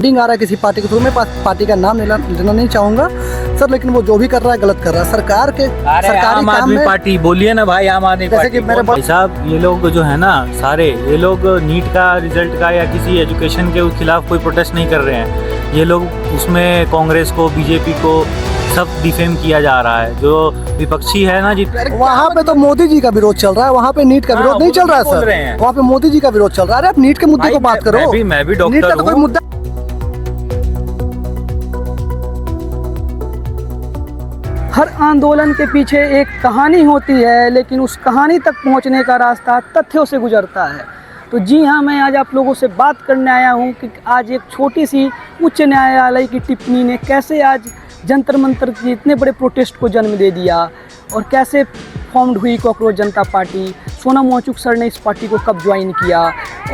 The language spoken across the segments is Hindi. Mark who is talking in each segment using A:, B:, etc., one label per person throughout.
A: डिंग आ रहा है किसी पार्टी के थ्रू। मैं पार्टी का नाम लेना नहीं चाहूँगा सर, लेकिन वो जो भी कर रहा है गलत कर रहा है। सरकार के सरकारी
B: आम
A: काम
B: आदमी
A: में
B: पार्टी बोलिए ना भाई, आम आदमी
A: जैसे
B: पार्टी।
A: कि मेरे
B: भाई साहब, ये लोग जो है ना सारे, ये लोग नीट का रिजल्ट का या किसी एजुकेशन के खिलाफ कोई प्रोटेस्ट नहीं कर रहे हैं। ये लोग उसमें कांग्रेस को, बीजेपी को सब डिफेम किया जा रहा है। जो विपक्षी है ना जी,
A: वहाँ पे तो मोदी जी का विरोध चल रहा है, वहाँ पे नीट का विरोध नहीं चल रहा है
B: बोल रहे
A: सर।
B: हैं।
A: वहाँ पे मोदी जी का विरोध चल रहा है। अरे आप नीट के मुद्दे
B: भाई,
A: को बात करो।
B: मैं भी
A: नीट का
B: डॉक्टर
A: तो कोई
B: हूँ।
A: मुद्दा।
C: हर आंदोलन के पीछे एक कहानी होती है, लेकिन उस कहानी तक पहुंचने का रास्ता तथ्यों से गुजरता है। तो जी हाँ, मैं आज आप लोगों से बात करने आया हूं कि आज एक छोटी सी उच्च न्यायालय की टिप्पणी ने कैसे आज जंतर मंतर के इतने बड़े प्रोटेस्ट को जन्म दे दिया और कैसे फॉर्म्ड हुई कॉकरोच जनता पार्टी। सोनम वांगचुक सर ने इस पार्टी को कब ज्वाइन किया,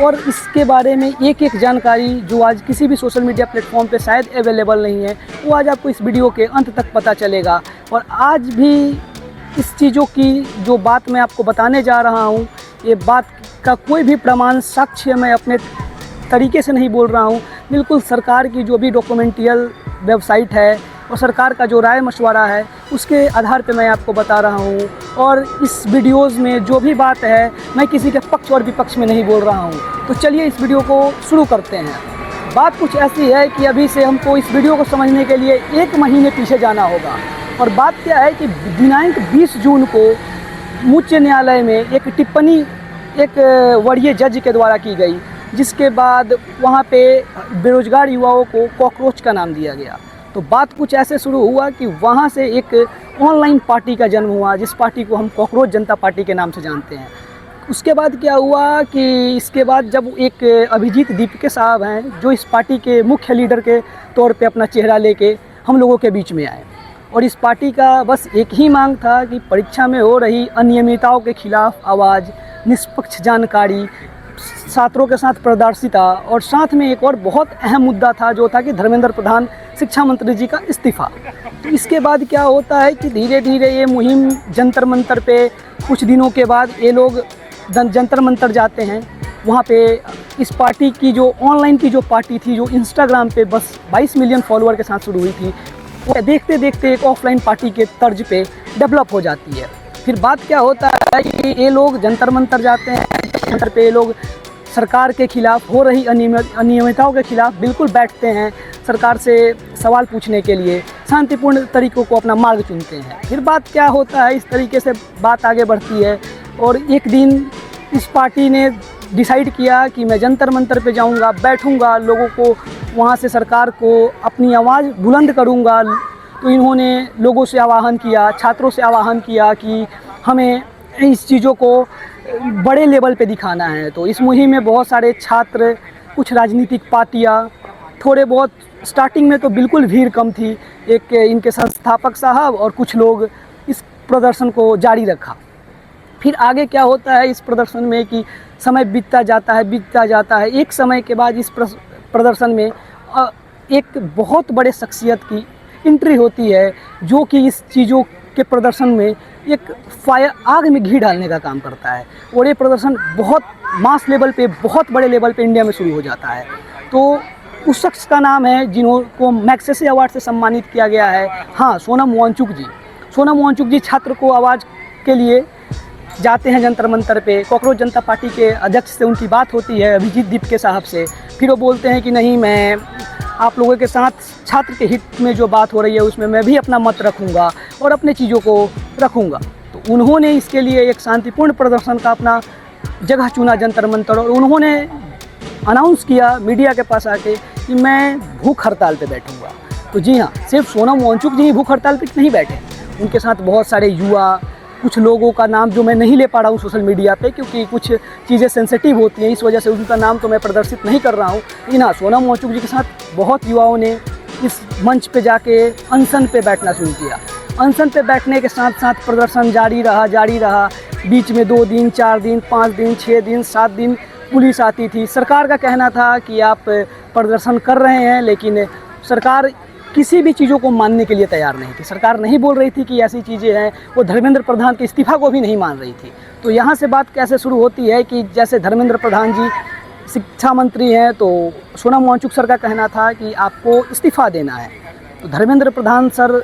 C: और इसके बारे में एक एक जानकारी जो आज किसी भी सोशल मीडिया प्लेटफॉर्म पे शायद अवेलेबल नहीं है, वो आज आपको इस वीडियो के अंत तक पता चलेगा। और आज भी इस चीज़ों की जो बात मैं आपको बताने जा रहा हूँ, ये बात का कोई भी प्रमाण साक्ष्य मैं अपने तरीके से नहीं बोल रहा हूँ। बिल्कुल सरकार की जो भी डॉक्यूमेंटियल वेबसाइट है और सरकार का जो राय मशवरा है, उसके आधार पे मैं आपको बता रहा हूँ। और इस वीडियोज़ में जो भी बात है, मैं किसी के पक्ष और विपक्ष में नहीं बोल रहा हूँ। तो चलिए इस वीडियो को शुरू करते हैं। बात कुछ ऐसी है कि अभी से हमको इस वीडियो को समझने के लिए 1 महीने पीछे जाना होगा। और बात क्या है कि दिनांक 20 जून को उच्च न्यायालय में एक टिप्पणी एक वरीय जज के द्वारा की गई, जिसके बाद वहाँ पे बेरोजगार युवाओं को कॉकरोच का नाम दिया गया। तो बात कुछ ऐसे शुरू हुआ कि वहाँ से एक ऑनलाइन पार्टी का जन्म हुआ, जिस पार्टी को हम कॉकरोच जनता पार्टी के नाम से जानते हैं। उसके बाद क्या हुआ कि इसके बाद जब एक अभिजीत दीपके साहब हैं, जो इस पार्टी के मुख्य लीडर के तौर पे अपना चेहरा लेके हम लोगों के बीच में आए, और इस पार्टी का बस एक ही मांग था कि परीक्षा में हो रही अनियमितताओं के खिलाफ आवाज़, निष्पक्ष जानकारी, छात्रों के साथ पारदर्शिता, और साथ में एक और बहुत अहम मुद्दा था जो था कि धर्मेंद्र प्रधान शिक्षा मंत्री जी का इस्तीफ़ा। तो इसके बाद क्या होता है कि धीरे धीरे ये मुहिम जंतर मंतर पे, कुछ दिनों के बाद ये लोग जंतर मंतर जाते हैं। वहाँ पे इस पार्टी की जो ऑनलाइन की जो पार्टी थी, जो इंस्टाग्राम पे बस 22 मिलियन फॉलोअर के साथ शुरू हुई थी, वो देखते देखते एक ऑफलाइन पार्टी के तर्ज पे डेवलप हो जाती है। फिर बात क्या होता है कि ये लोग जंतर मंतर जाते हैं, जंतर पे ये लोग सरकार के खिलाफ हो रही अनियमितताओं के खिलाफ बिल्कुल बैठते हैं, सरकार से सवाल पूछने के लिए शांतिपूर्ण तरीकों को अपना मार्ग चुनते हैं। फिर बात क्या होता है, इस तरीके से बात आगे बढ़ती है, और एक दिन इस पार्टी ने डिसाइड किया कि मैं जंतर मंतर पे जाऊंगा, बैठूंगा, लोगों को वहाँ से सरकार को अपनी आवाज़ बुलंद करूंगा। तो इन्होंने लोगों से आह्वान किया, छात्रों से आह्वान किया कि हमें इस चीज़ों को बड़े लेवल पे दिखाना है। तो इस मुहिम में बहुत सारे छात्र, कुछ राजनीतिक पार्टियाँ, थोड़े बहुत स्टार्टिंग में तो बिल्कुल भीड़ कम थी, एक इनके संस्थापक साहब और कुछ लोग इस प्रदर्शन को जारी रखा। फिर आगे क्या होता है इस प्रदर्शन में कि समय बीतता जाता है। एक समय के बाद इस प्रदर्शन में एक बहुत बड़े शख्सियत की एंट्री होती है, जो कि इस चीज़ों के प्रदर्शन में एक आग में घी डालने का काम करता है। और ये प्रदर्शन बहुत मास लेवल पे, बहुत बड़े लेवल पे इंडिया में शुरू हो जाता है। तो उस शख्स का नाम है जिनको मैग्सेसे अवार्ड से सम्मानित किया गया है, हाँ, सोनम वांगचुक जी। सोनम वांगचुक जी छात्र को आवाज़ के लिए जाते हैं जंतर मंतर पे। कॉकरोच जनता पार्टी के अध्यक्ष से उनकी बात होती है, अभिजीत दीपके साहब से। फिर वो बोलते हैं कि नहीं, मैं आप लोगों के साथ छात्र के हित में जो बात हो रही है उसमें मैं भी अपना मत रखूंगा और अपने चीज़ों को रखूंगा। तो उन्होंने इसके लिए एक शांतिपूर्ण प्रदर्शन का अपना जगह चुना, जंतर मंतर, और उन्होंने अनाउंस किया मीडिया के पास आके कि मैं भूख हड़ताल पे बैठूंगा। तो जी हाँ, सिर्फ सोनम वांगचुक जी भूख हड़ताल पे नहीं बैठे, उनके साथ बहुत सारे युवा, कुछ लोगों का नाम जो मैं नहीं ले पा रहा हूँ सोशल मीडिया पे, क्योंकि कुछ चीज़ें सेंसिटिव होती हैं, इस वजह से उनका नाम तो मैं प्रदर्शित नहीं कर रहा हूँ। लेकिन हाँ, सोनम वांगचुक जी के साथ बहुत युवाओं ने इस मंच पे जाके अनशन पे बैठना शुरू किया। अनशन पे बैठने के साथ साथ प्रदर्शन जारी रहा। बीच में 2 दिन, 4 दिन, 5 दिन, 6 दिन, 7 दिन पुलिस आती थी। सरकार का कहना था कि आप प्रदर्शन कर रहे हैं, लेकिन सरकार किसी भी चीज़ों को मानने के लिए तैयार नहीं थी। सरकार नहीं बोल रही थी कि ऐसी चीज़ें हैं, वो धर्मेंद्र प्रधान के इस्तीफ़ा को भी नहीं मान रही थी। तो यहाँ से बात कैसे शुरू होती है कि जैसे धर्मेंद्र प्रधान जी शिक्षा मंत्री हैं, तो सोनम वांगचुक सर का कहना था कि आपको इस्तीफ़ा देना है। तो धर्मेंद्र प्रधान सर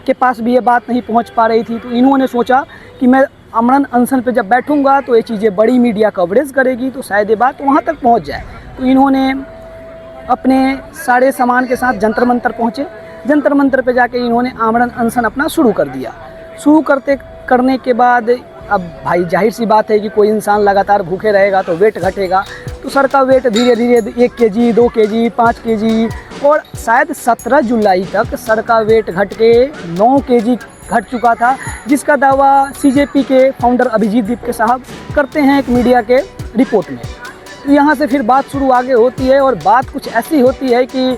C: के पास भी ये बात नहीं पहुंच पा रही थी, तो इन्होंने सोचा कि मैं आमरण अनशन पे जब बैठूंगा तो ये चीज़ें बड़ी मीडिया कवरेज करेगी, तो शायद ये बात वहाँ तक पहुँच जाए। तो इन्होंने अपने सारे सामान के साथ जंतर मंतर पहुँचे। जंतर मंतर पे जाके इन्होंने आमरण अनशन अपना शुरू कर दिया। शुरू करने के बाद अब भाई जाहिर सी बात है कि कोई इंसान लगातार भूखे रहेगा तो वेट घटेगा। तो सर का वेट धीरे धीरे 1 केजी, 2 केजी, 5 केजी और शायद 17 जुलाई तक सर का वेट घट के 9 केजी घट चुका था, जिसका दावा CJP के फाउंडर अभिजीत दीपके साहब करते हैं एक मीडिया के रिपोर्ट में। तो यहाँ से फिर बात शुरू आगे होती है और बात कुछ ऐसी होती है कि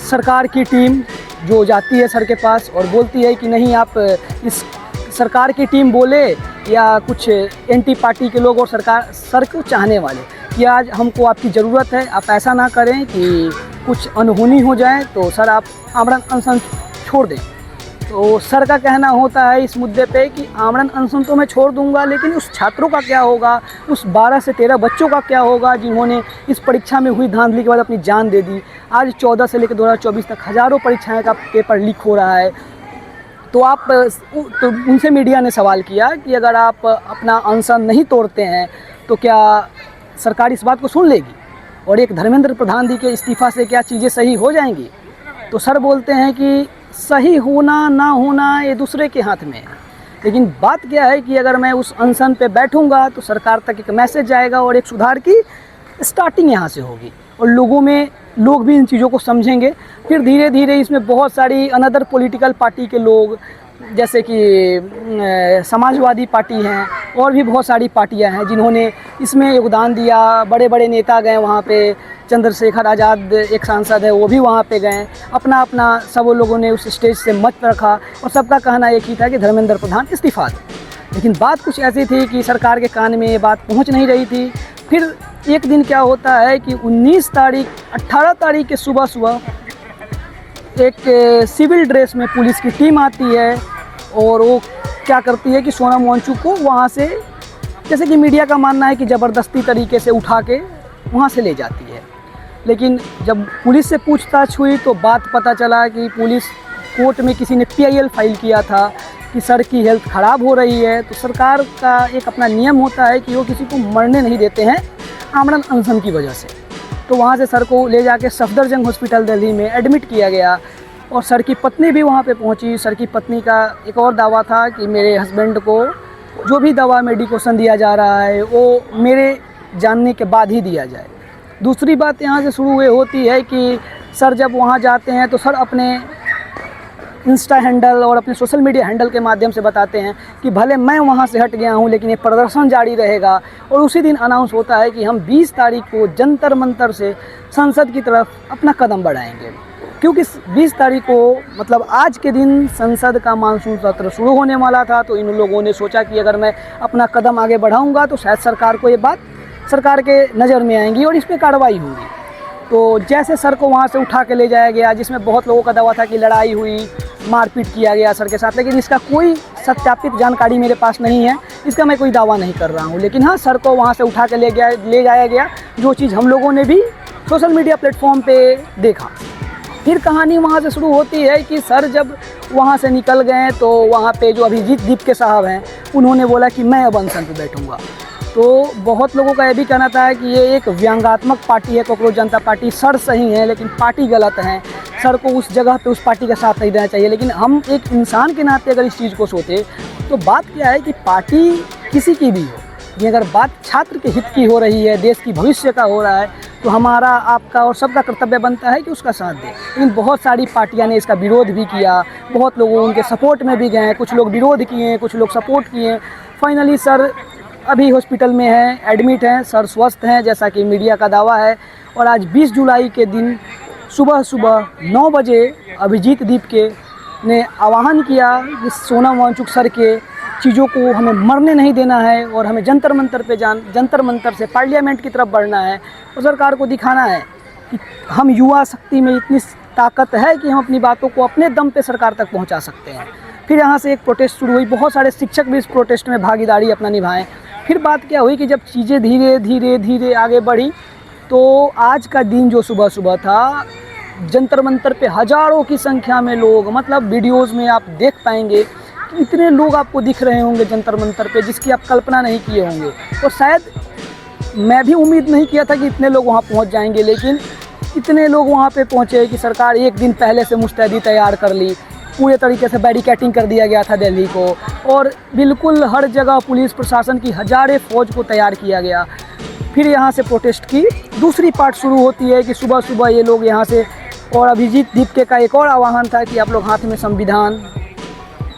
C: सरकार की टीम जो जाती है सर के पास और बोलती है कि नहीं, आप इस सरकार की टीम बोले या कुछ एंटी पार्टी के लोग और सर को चाहने वाले कि आज हमको आपकी ज़रूरत है, आप ऐसा ना करें कि कुछ अनहोनी हो जाए, तो सर आप आमरण अनशन छोड़ दें। तो सर का कहना होता है इस मुद्दे पे कि आमरण अनशन तो मैं छोड़ दूंगा, लेकिन उस छात्रों का क्या होगा, उस 12 से 13 बच्चों का क्या होगा जिन्होंने इस परीक्षा में हुई धांधली के बाद अपनी जान दे दी। आज 14 से लेकर 2024 तक हज़ारों परीक्षाएं का पेपर लीक हो रहा है। तो उनसे मीडिया ने सवाल किया कि अगर आप अपना अनशन नहीं तोड़ते हैं तो क्या सरकार इस बात को सुन लेगी और एक धर्मेंद्र प्रधान जी के इस्तीफ़ा से क्या चीज़ें सही हो जाएंगी। तो सर बोलते हैं कि सही होना ना होना ये दूसरे के हाथ में है, लेकिन बात क्या है कि अगर मैं उस अनशन पे बैठूंगा तो सरकार तक एक मैसेज जाएगा और एक सुधार की स्टार्टिंग यहाँ से होगी और लोग भी इन चीज़ों को समझेंगे। फिर धीरे धीरे इसमें बहुत सारी अनदर पॉलिटिकल पार्टी के लोग, जैसे कि समाजवादी पार्टी हैं और भी बहुत सारी पार्टियां हैं जिन्होंने इसमें योगदान दिया। बड़े बड़े नेता गए वहाँ पे, चंद्रशेखर आज़ाद एक सांसद है वो भी वहाँ पे गए, अपना सब लोगों ने उस स्टेज से मत रखा और सबका कहना एक ही था कि धर्मेंद्र प्रधान इस्तीफ़ा दें। लेकिन बात कुछ ऐसी थी कि सरकार के कान में ये बात पहुँच नहीं रही थी। फिर एक दिन क्या होता है कि 18 तारीख के सुबह एक सिविल ड्रेस में पुलिस की टीम आती है और वो क्या करती है कि सोनम वांगचुक को वहाँ से, जैसे कि मीडिया का मानना है कि ज़बरदस्ती तरीके से उठा के वहाँ से ले जाती है। लेकिन जब पुलिस से पूछताछ हुई तो बात पता चला कि पुलिस कोर्ट में किसी ने PIL फाइल किया था कि सर की हेल्थ ख़राब हो रही है। तो सरकार का एक अपना नियम होता है कि वो किसी को मरने नहीं देते हैं आमरण अनशन की वजह से। तो वहाँ से सर को ले जाके सफदरजंग हॉस्पिटल दिल्ली में एडमिट किया गया और सर की पत्नी भी वहाँ पे पहुँची। सर की पत्नी का एक और दावा था कि मेरे हस्बैंड को जो भी दवा मेडिकेशन दिया जा रहा है वो मेरे जानने के बाद ही दिया जाए। दूसरी बात यहाँ से शुरू हुई होती है कि सर जब वहाँ जाते हैं तो सर अपने इंस्टा हैंडल और अपने सोशल मीडिया हैंडल के माध्यम से बताते हैं कि भले मैं वहाँ से हट गया हूँ लेकिन ये प्रदर्शन जारी रहेगा। और उसी दिन अनाउंस होता है कि हम 20 तारीख को जंतर मंतर से संसद की तरफ अपना कदम बढ़ाएंगे, क्योंकि 20 तारीख को मतलब आज के दिन संसद का मानसून सत्र शुरू होने वाला था। तो इन लोगों ने सोचा कि अगर मैं अपना कदम आगे बढ़ाऊँगा तो शायद सरकार को ये बात सरकार के नज़र में आएंगी और इस पर कार्रवाई होगी। तो जैसे सर को वहाँ से उठा के ले जाया गया, जिसमें बहुत लोगों का दावा था कि लड़ाई हुई, मारपीट किया गया सर के साथ, लेकिन इसका कोई सत्यापित जानकारी मेरे पास नहीं है, इसका मैं कोई दावा नहीं कर रहा हूँ। लेकिन हाँ, सर को वहाँ से उठा के ले जाया गया, जो चीज़ हम लोगों ने भी सोशल मीडिया प्लेटफॉर्म पे देखा। फिर कहानी वहाँ से शुरू होती है कि सर जब वहाँ से निकल गए तो वहाँ पे जो अभिजीत दीपके साहब हैं उन्होंने बोला कि मैं अब अनशन पे बैठूँगा। तो बहुत लोगों का ये भी कहना था कि ये एक व्यंग्यात्मक पार्टी है कॉकरोच जनता पार्टी, सर सही है लेकिन पार्टी गलत है, सर को उस जगह पे उस पार्टी का साथ नहीं देना चाहिए। लेकिन हम एक इंसान के नाते अगर इस चीज़ को सोचे तो बात क्या है कि पार्टी किसी की भी हो, ये अगर बात छात्र के हित की हो रही है, देश की भविष्य का हो रहा है, तो हमारा, आपका और सबका कर्तव्य बनता है कि उसका साथ दें। लेकिन बहुत सारी पार्टियां ने इसका विरोध भी किया, बहुत लोग उनके सपोर्ट में भी गए, कुछ लोग विरोध किए, कुछ लोग सपोर्ट किए। फाइनली सर अभी हॉस्पिटल में हैं, एडमिट हैं, सर स्वस्थ हैं जैसा कि मीडिया का दावा है। और आज 20 जुलाई के दिन सुबह 9 बजे अभिजीत दीपके ने आह्वान किया कि सोनम वांगचुक सर के चीज़ों को हमें मरने नहीं देना है और हमें जंतर मंतर से पार्लियामेंट की तरफ बढ़ना है और सरकार को दिखाना है कि हम युवा शक्ति में इतनी ताकत है कि हम अपनी बातों को अपने दम पे सरकार तक पहुंचा सकते हैं। फिर यहाँ से एक प्रोटेस्ट शुरू हुई, बहुत सारे शिक्षक भी इस प्रोटेस्ट में भागीदारी अपना निभाएं। फिर बात क्या हुई कि जब चीज़ें धीरे धीरे धीरे आगे बढ़ी तो आज का दिन जो सुबह सुबह था, जंतर मंतर पे हज़ारों की संख्या में लोग, मतलब वीडियोस में आप देख पाएंगे कि इतने लोग आपको दिख रहे होंगे जंतर मंतर पे जिसकी आप कल्पना नहीं किए होंगे। और शायद मैं भी उम्मीद नहीं किया था कि इतने लोग वहाँ पहुँच जाएंगे, लेकिन इतने लोग वहाँ पे पहुँचे कि सरकार एक दिन पहले से मुस्तैदी तैयार कर ली। पूरे तरीके से बैरिकेटिंग कर दिया गया था दिल्ली को, और बिल्कुल हर जगह पुलिस प्रशासन की हज़ारों फ़ौज को तैयार किया गया। फिर यहाँ से प्रोटेस्ट की दूसरी पार्ट शुरू होती है कि सुबह सुबह ये लोग यहाँ से, और अभिजीत दीपके का एक और आह्वान था कि आप लोग हाथ में संविधान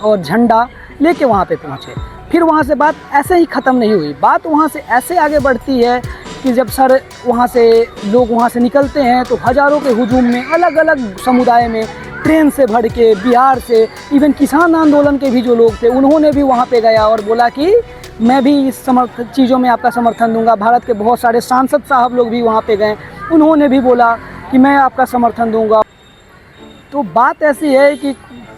C: और झंडा लेके वहाँ पे पहुँचे। फिर वहाँ से बात ऐसे ही ख़त्म नहीं हुई, बात वहाँ से ऐसे आगे बढ़ती है कि जब सर वहाँ से लोग वहाँ से निकलते हैं तो हज़ारों के हुजूम में अलग अलग समुदाय में ट्रेन से भर के, बिहार से, इवन किसान आंदोलन के भी जो लोग थे उन्होंने भी वहाँ पे गया और बोला कि मैं भी इस चीज़ों में आपका समर्थन दूंगा। भारत के बहुत सारे सांसद साहब लोग भी वहाँ पे गए, उन्होंने भी बोला कि मैं आपका समर्थन दूंगा। तो बात ऐसी है कि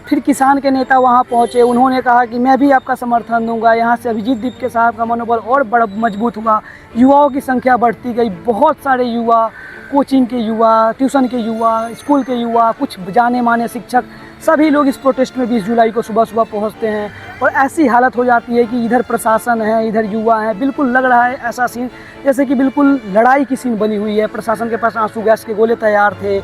C: फिर किसान के नेता वहाँ पहुँचे, उन्होंने कहा कि मैं भी आपका समर्थन दूंगा। यहाँ से अभिजीत दीपके साहब का मनोबल और बड़ा मजबूत हुआ, युवाओं की संख्या बढ़ती गई, बहुत सारे युवा, कोचिंग के युवा, ट्यूशन के युवा, स्कूल के युवा, कुछ जाने माने शिक्षक, सभी लोग इस प्रोटेस्ट में 20 जुलाई को सुबह सुबह पहुंचते हैं। और ऐसी हालत हो जाती है कि इधर प्रशासन है, इधर युवा है, बिल्कुल लग रहा है ऐसा सीन जैसे कि बिल्कुल लड़ाई की सीन बनी हुई है। प्रशासन के पास आंसू गैस के गोले तैयार थे,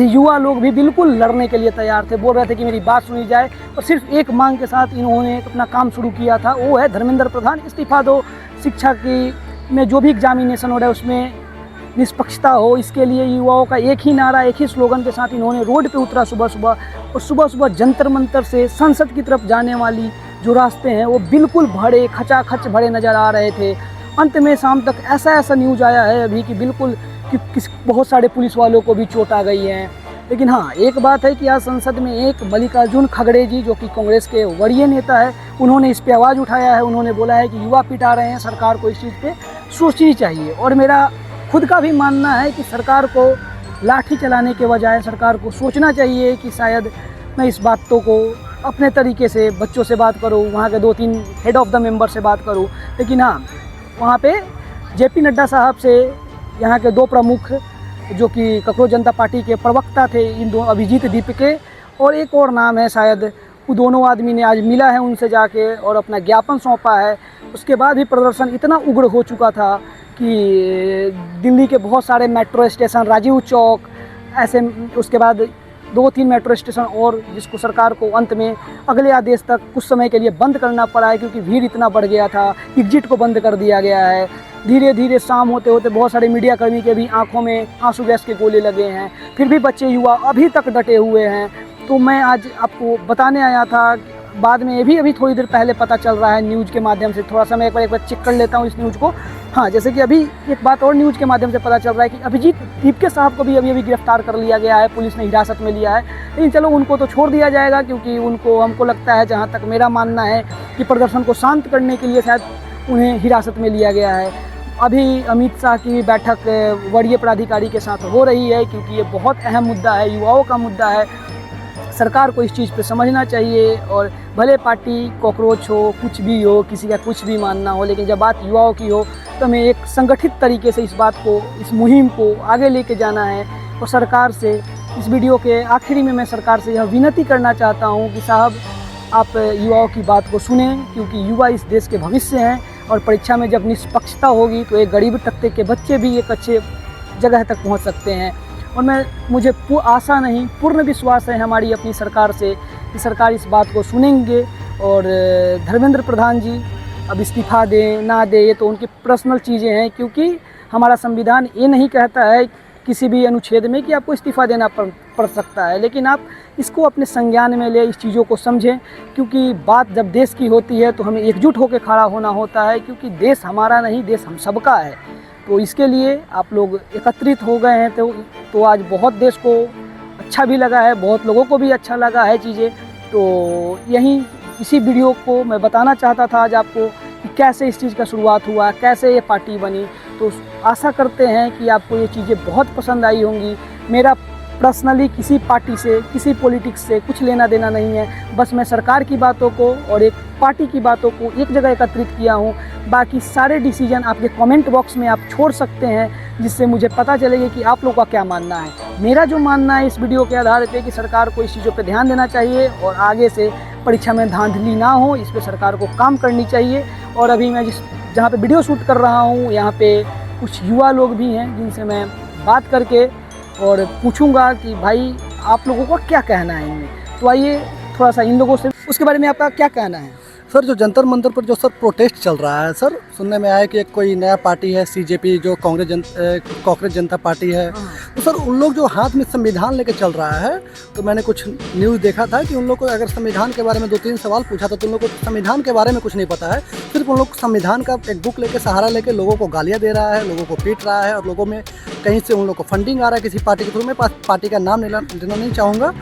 C: युवा लोग भी बिल्कुल लड़ने के लिए तैयार थे, बोल रहे थे कि मेरी बात सुनी जाए। और सिर्फ एक मांग के साथ इन्होंने अपना काम शुरू किया था, वो है धर्मेंद्र प्रधान इस्तीफ़ा दो, शिक्षा की में जो भी एग्जामिनेशन हो रहा है उसमें निष्पक्षता हो। इसके लिए युवाओं का एक ही नारा, एक ही स्लोगन के साथ इन्होंने रोड पे उतरा सुबह सुबह, और सुबह सुबह जंतर मंतर से संसद की तरफ जाने वाली जो रास्ते हैं वो बिल्कुल भरे, खचाखच भरे नज़र आ रहे थे। अंत में शाम तक ऐसा न्यूज़ आया है अभी कि बिल्कुल कि बहुत सारे पुलिस वालों को भी चोट आ गई है। लेकिन हाँ, एक बात है कि आज संसद में एक मल्लिकार्जुन खड़गे जी जो कि कांग्रेस के वरीय नेता है, उन्होंने इस पे आवाज़ उठाया है। उन्होंने बोला है कि युवा पिटा रहे हैं, सरकार को इस चीज़ पे सोचनी चाहिए। और मेरा खुद का भी मानना है कि सरकार को लाठी चलाने के बजाय सरकार को सोचना चाहिए कि शायद मैं इस बातों को अपने तरीके से बच्चों से बात करूं, वहाँ के 2-3 हेड ऑफ़ द मेंबर से बात करूं। लेकिन हाँ, वहाँ पे जेपी नड्डा साहब से यहाँ के 2 प्रमुख जो कि ककरोच जनता पार्टी के प्रवक्ता थे, इन दो अभिजीत दीपके और एक और नाम है शायद, वो दोनों आदमी ने आज मिला है उनसे जाके और अपना ज्ञापन सौंपा है। उसके बाद भी प्रदर्शन इतना उग्र हो चुका था कि दिल्ली के बहुत सारे मेट्रो स्टेशन, राजीव चौक, ऐसे उसके बाद 2-3 मेट्रो स्टेशन और जिसको सरकार को अंत में अगले आदेश तक कुछ समय के लिए बंद करना पड़ा है क्योंकि भीड़ इतना बढ़ गया था। एग्जिट को बंद कर दिया गया है। धीरे धीरे शाम होते होते बहुत सारे मीडिया कर्मी के भी आंखों में आंसू गैस के गोले लगे हैं, फिर भी बच्चे युवा अभी तक डटे हुए हैं। तो मैं आज आपको बताने आया था, बाद में ये भी अभी थोड़ी देर पहले पता चल रहा है न्यूज़ के माध्यम से, थोड़ा सा मैं एक बार चेक कर लेता हूँ इस न्यूज़ को। हाँ, जैसे कि अभी एक बात और न्यूज़ के माध्यम से पता चल रहा है कि अभिजीत दीपके साहब को भी अभी गिरफ्तार कर लिया गया है, पुलिस ने हिरासत में लिया है। लेकिन चलो उनको तो छोड़ दिया जाएगा क्योंकि उनको, हमको लगता है, जहाँ तक मेरा मानना है कि प्रदर्शन को शांत करने के लिए शायद उन्हें हिरासत में लिया गया है। अभी अमित शाह की बैठक वरीय प्राधिकारी के साथ हो रही है क्योंकि ये बहुत अहम मुद्दा है, युवाओं का मुद्दा है। सरकार को इस चीज़ पे समझना चाहिए और भले पार्टी कॉकरोच हो, कुछ भी हो, किसी का कुछ भी मानना हो, लेकिन जब बात युवाओं की हो तो हमें एक संगठित तरीके से इस बात को, इस मुहिम को आगे लेके जाना है। और सरकार से इस वीडियो के आखिरी में मैं सरकार से यह विनती करना चाहता हूँ कि साहब, आप युवाओं की बात को सुनें क्योंकि युवा इस देश के भविष्य हैं और परीक्षा में जब निष्पक्षता होगी तो एक गरीब तबके के बच्चे भी एक अच्छे जगह तक पहुँच सकते हैं। और मुझे आशा नहीं, पूर्ण विश्वास है हमारी अपनी सरकार से कि सरकार इस बात को सुनेंगे। और धर्मेंद्र प्रधान जी अब इस्तीफ़ा दें ना दें ये तो उनकी पर्सनल चीज़ें हैं, क्योंकि हमारा संविधान ये नहीं कहता है किसी भी अनुच्छेद में कि आपको इस्तीफ़ा देना पड़ सकता है। लेकिन आप इसको अपने संज्ञान में ले, इस चीज़ों को समझें, क्योंकि बात जब देश की होती है तो हमें एकजुट होकर खड़ा होना होता है, क्योंकि देश हमारा नहीं, देश हम सबका है। तो इसके लिए आप लोग एकत्रित हो गए हैं तो आज बहुत देश को अच्छा भी लगा है, बहुत लोगों को भी अच्छा लगा है चीज़ें। तो यही इसी वीडियो को मैं बताना चाहता था आज आपको कि कैसे इस चीज़ का शुरुआत हुआ, कैसे ये पार्टी बनी। तो आशा करते हैं कि आपको ये चीज़ें बहुत पसंद आई होंगी। मेरा पर्सनली किसी पार्टी से, किसी पॉलिटिक्स से कुछ लेना देना नहीं है। बस मैं सरकार की बातों को और एक पार्टी की बातों को एक जगह एकत्रित किया हूँ। बाकी सारे डिसीजन आपके कमेंट बॉक्स में आप छोड़ सकते हैं, जिससे मुझे पता चलेगा कि आप लोगों का क्या मानना है। मेरा जो मानना है इस वीडियो के आधार पे कि सरकार को इस चीज़ों पे ध्यान देना चाहिए और आगे से परीक्षा में धांधली ना हो, इस पे सरकार को काम करनी चाहिए। और अभी मैं जहाँ पे वीडियो शूट कर रहा हूँ, यहाँ पे कुछ युवा लोग भी हैं जिनसे मैं बात करके और पूछूंगा कि भाई आप लोगों का क्या कहना है इनमें। तो आइए थोड़ा सा इन लोगों से, उसके बारे में आपका क्या कहना है?
A: सर जो जंतर मंतर पर जो सर प्रोटेस्ट चल रहा है सर, सुनने में आया कि एक कोई नया पार्टी है सीजेपी, जो कांग्रेस जनता पार्टी है, तो सर उन लोग जो हाथ में संविधान लेके चल रहा है, तो मैंने कुछ न्यूज़ देखा था कि उन लोग को अगर संविधान के बारे में 2-3 सवाल पूछा था तो उन लोग को संविधान के बारे में कुछ नहीं पता है। सिर्फ उन लोग संविधान का एक बुक लेके सहारा लेके लोगों को गालियाँ दे रहा है, लोगों को पीट रहा है और लोगों में कहीं से उन लोग को फंडिंग आ रहा है किसी पार्टी के थ्रू। मैं पार्टी का नाम लेना नहीं चाहूँगा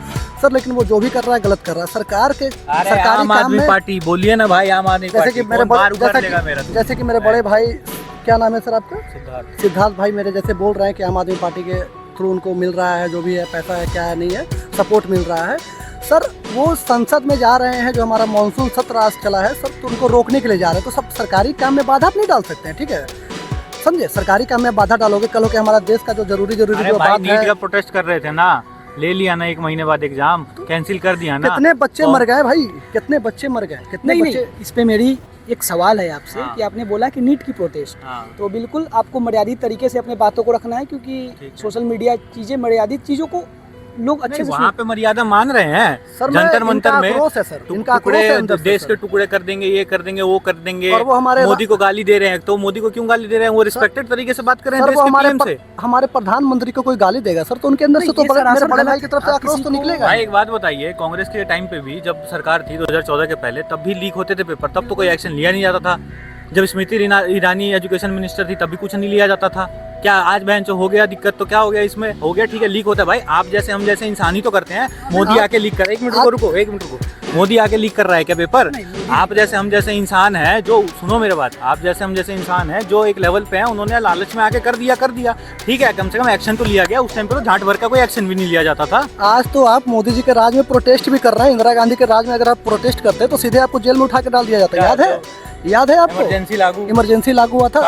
A: सर, लेकिन वो जो भी कर रहा है गलत कर रहा है। सरकार के सरकारी
B: आम आदमी पार्टी बोलिए ना भाई, आम आदमी
A: जैसे कि मेरे जैसे कि मेरे बड़े भाई, क्या नाम है सर आपका? सिद्धार्थ भाई मेरे जैसे बोल रहे हैं कि आम आदमी पार्टी के थ्रू उनको मिल रहा है, जो भी है पैसा है क्या है नहीं है, सपोर्ट मिल रहा है। सर वो संसद में जा रहे हैं, जो हमारा मानसून सत्र आज चला है सर, तो उनको रोकने के लिए जा रहे हैं। तो सब सरकारी काम में बाधा आप नहीं डाल सकते हैं, ठीक है? समझे, सरकारी काम में बाधा डालोगे, कल हो के हमारा देश का जो जरूरी जो बात
B: नीट का प्रोटेस्ट कर रहे थे ना, ले लिया ना 1 महीने बाद एग्जाम कैंसिल कर दिया ना।
A: कितने बच्चे मर गए भाई, कितने बच्चे मर गए, कितने बच्चे।
C: इस पे मेरी एक सवाल है आपसे कि आपने बोला कि नीट की प्रोटेस्ट, तो बिल्कुल आपको मर्यादित तरीके से अपने बातों को रखना है, क्योंकि सोशल मीडिया चीजें, मर्यादित चीजों को लोग अच्छे से
B: वहाँ पे मर्यादा मान रहे हैं।
A: सर
B: जंतर मंतर में
A: टुकड़े
B: देश के टुकड़े कर देंगे, ये कर देंगे, वो कर देंगे,
A: और वो हमारे
B: मोदी को गाली दे रहे हैं। तो मोदी को क्यों गाली दे रहे हैं? वो रिस्पेक्टेड तरीके से बात कर रहे हैं देश के पीएम से।
A: हमारे प्रधानमंत्री को कोई गाली देगा सर, तो उनके अंदर से तो मेरे बड़े भाई की तरफ से आक्रोश तो निकलेगा।
B: भाई एक बात बताइए, कांग्रेस के टाइम पे भी जब सरकार थी 2014 के पहले, तब भी लीक होते थे पेपर, तब तो कोई एक्शन लिया नहीं जाता था। जब स्मृति ईरानी एजुकेशन मिनिस्टर थी तब भी कुछ नहीं लिया जाता था। क्या आज बहन जो हो गया दिक्कत, तो क्या हो गया इसमें? हो गया ठीक है, लीक होता है भाई, आप जैसे हम जैसे इंसान ही तो करते हैं। मोदी आके लीक कर रहा है, 1 मिनट रुको, मोदी आके लीक कर रहा है क्या पेपर? आप जैसे हम जैसे इंसान है जो, सुनो मेरे बात, आप जैसे हम जैसे इंसान है जो एक लेवल पे है, उन्होंने लालच में आके कर दिया, ठीक है, कम से कम एक्शन तो लिया गया। उस टाइम पे तो झांट भर का कोई एक्शन भी नहीं लिया जाता था।
A: आज तो आप मोदी जी के राज में प्रोटेस्ट भी कर रहे हैं, इंदिरा गांधी के राज में अगर आप प्रोटेस्ट करते हैं तो सीधे आपको जेल में उठा के डाल दिया जाता है। याद है आपको? इमरजेंसी लागू हुआ था।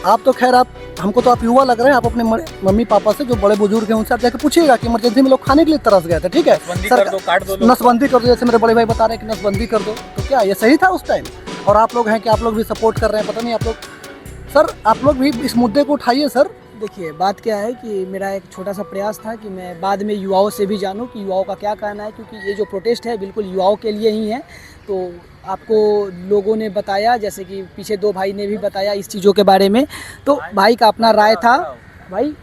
A: आप तो खैर हमको तो आप युवा लग रहे हैं, आप अपने मम्मी पापा से जो बड़े बुजुर्ग हैं उनसे आप जाके पूछिएगा कि इमरजेंसी में लोग खाने के लिए तरस गए थे, ठीक है? नसबंदी कर दो, जैसे मेरे बड़े भाई बता रहे हैं कि नसबंदी कर दो, तो क्या ये सही था उस टाइम? और आप लोग हैं कि आप लोग भी सपोर्ट कर रहे हैं, पता नहीं आप लोग। सर आप लोग भी इस मुद्दे को उठाइए सर।
C: देखिए बात क्या है कि मेरा एक छोटा सा प्रयास था कि मैं बाद में युवाओं से भी जानूं कि युवाओं का क्या कहना है, क्योंकि ये जो प्रोटेस्ट है बिल्कुल युवाओं के लिए ही है। तो आपको लोगों ने बताया, जैसे कि पीछे 2 भाई ने भी बताया इस चीज़ों के बारे में, तो भाई का अपना राय था। भाई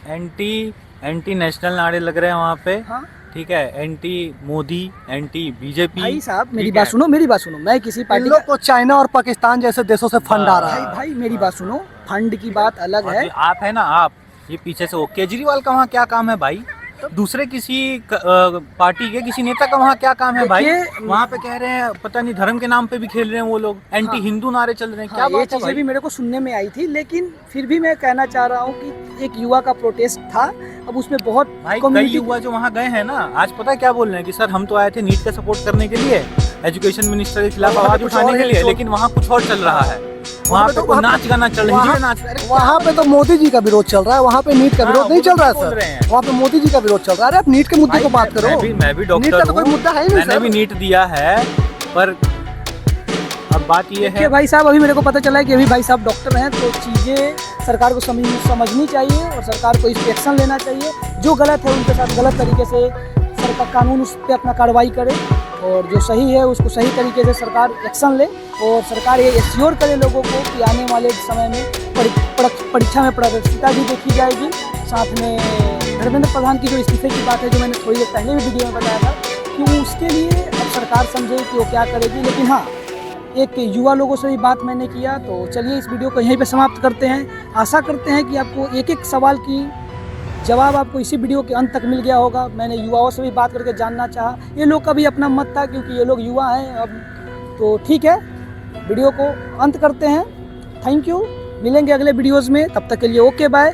B: एंटी नेशनल नारे लग रहे हैं वहाँ पे,
C: हाँ
B: ठीक है, एंटी मोदी, एंटी बीजेपी।
C: भाई साहब मेरी बात सुनो, मैं किसी पार्टी
A: को चाइना और पाकिस्तान जैसे देशों से फंड आ रहा है।
C: भाई मेरी बात सुनो, फंड की बात अलग है।
B: आप है ना, आप ये पीछे से, वो केजरीवाल का वहाँ क्या काम है भाई? दूसरे किसी पार्टी के किसी नेता का वहाँ क्या काम है भाई? वहाँ पे कह रहे हैं पता नहीं धर्म के नाम पे भी खेल रहे हैं वो लोग, एंटी हिंदू नारे चल रहे हैं। क्या
C: ये चीजें भी मेरे को सुनने में आई थी, लेकिन फिर भी मैं कहना चाह रहा हूँ कि एक युवा का प्रोटेस्ट था, अब उसमें बहुत
B: भाई कई युवा जो वहाँ गए हैं ना, आज पता है क्या बोल रहे हैं कि सर हम तो आए थे नीट का सपोर्ट करने के लिए, एजुकेशन मिनिस्टर के खिलाफ आवाज उठाने के लिए, लेकिन वहाँ कुछ और चल रहा है। वहाँ पे तो नाच गाना चल रहा है,
A: वहाँ पे तो मोदी जी का विरोध चल रहा है, वहाँ पे नीट का विरोध नहीं चल रहा है सर, वहाँ पे मोदी जी का विरोध चल रहा है। अरे आप नीट के मुद्दे को बात करो।
B: मैं भी डॉक्टर हूँ, कोई मुद्दा है नहीं, मैंने भी नीट दिया है, पर अब बात ये है
C: भाई साहब, अभी मेरे को पता चला है कि अभी भाई साहब डॉक्टर हैं, तो चीज़ें सरकार को समझनी चाहिए और सरकार को इस पर एक्शन लेना चाहिए। जो गलत है उनके साथ गलत तरीके से सरकार कानून उस पर अपना कार्रवाई करे, और जो सही है उसको सही तरीके से सरकार एक्शन ले, और सरकार ये एश्योर करे लोगों को कि आने वाले समय में परीक्षा में पारदर्शिता भी देखी जाएगी। साथ में धर्मेंद्र प्रधान की जो इस्तीफे की बात है, जो मैंने थोड़ी देर पहले भी वीडियो में बताया था, कि उसके लिए अब सरकार समझे कि वो क्या करेगी। लेकिन हाँ, एक युवा लोगों से भी बात मैंने किया, तो चलिए इस वीडियो को यहीं पे समाप्त करते हैं। आशा करते हैं कि आपको एक एक सवाल की जवाब आपको इसी वीडियो के अंत तक मिल गया होगा। मैंने युवाओं से भी बात करके जानना चाहा, ये लोग का भी अपना मत था, क्योंकि ये लोग युवा हैं। अब तो ठीक है, वीडियो को अंत करते हैं। थैंक यू, मिलेंगे अगले वीडियोज़ में, तब तक के लिए ओके बाय।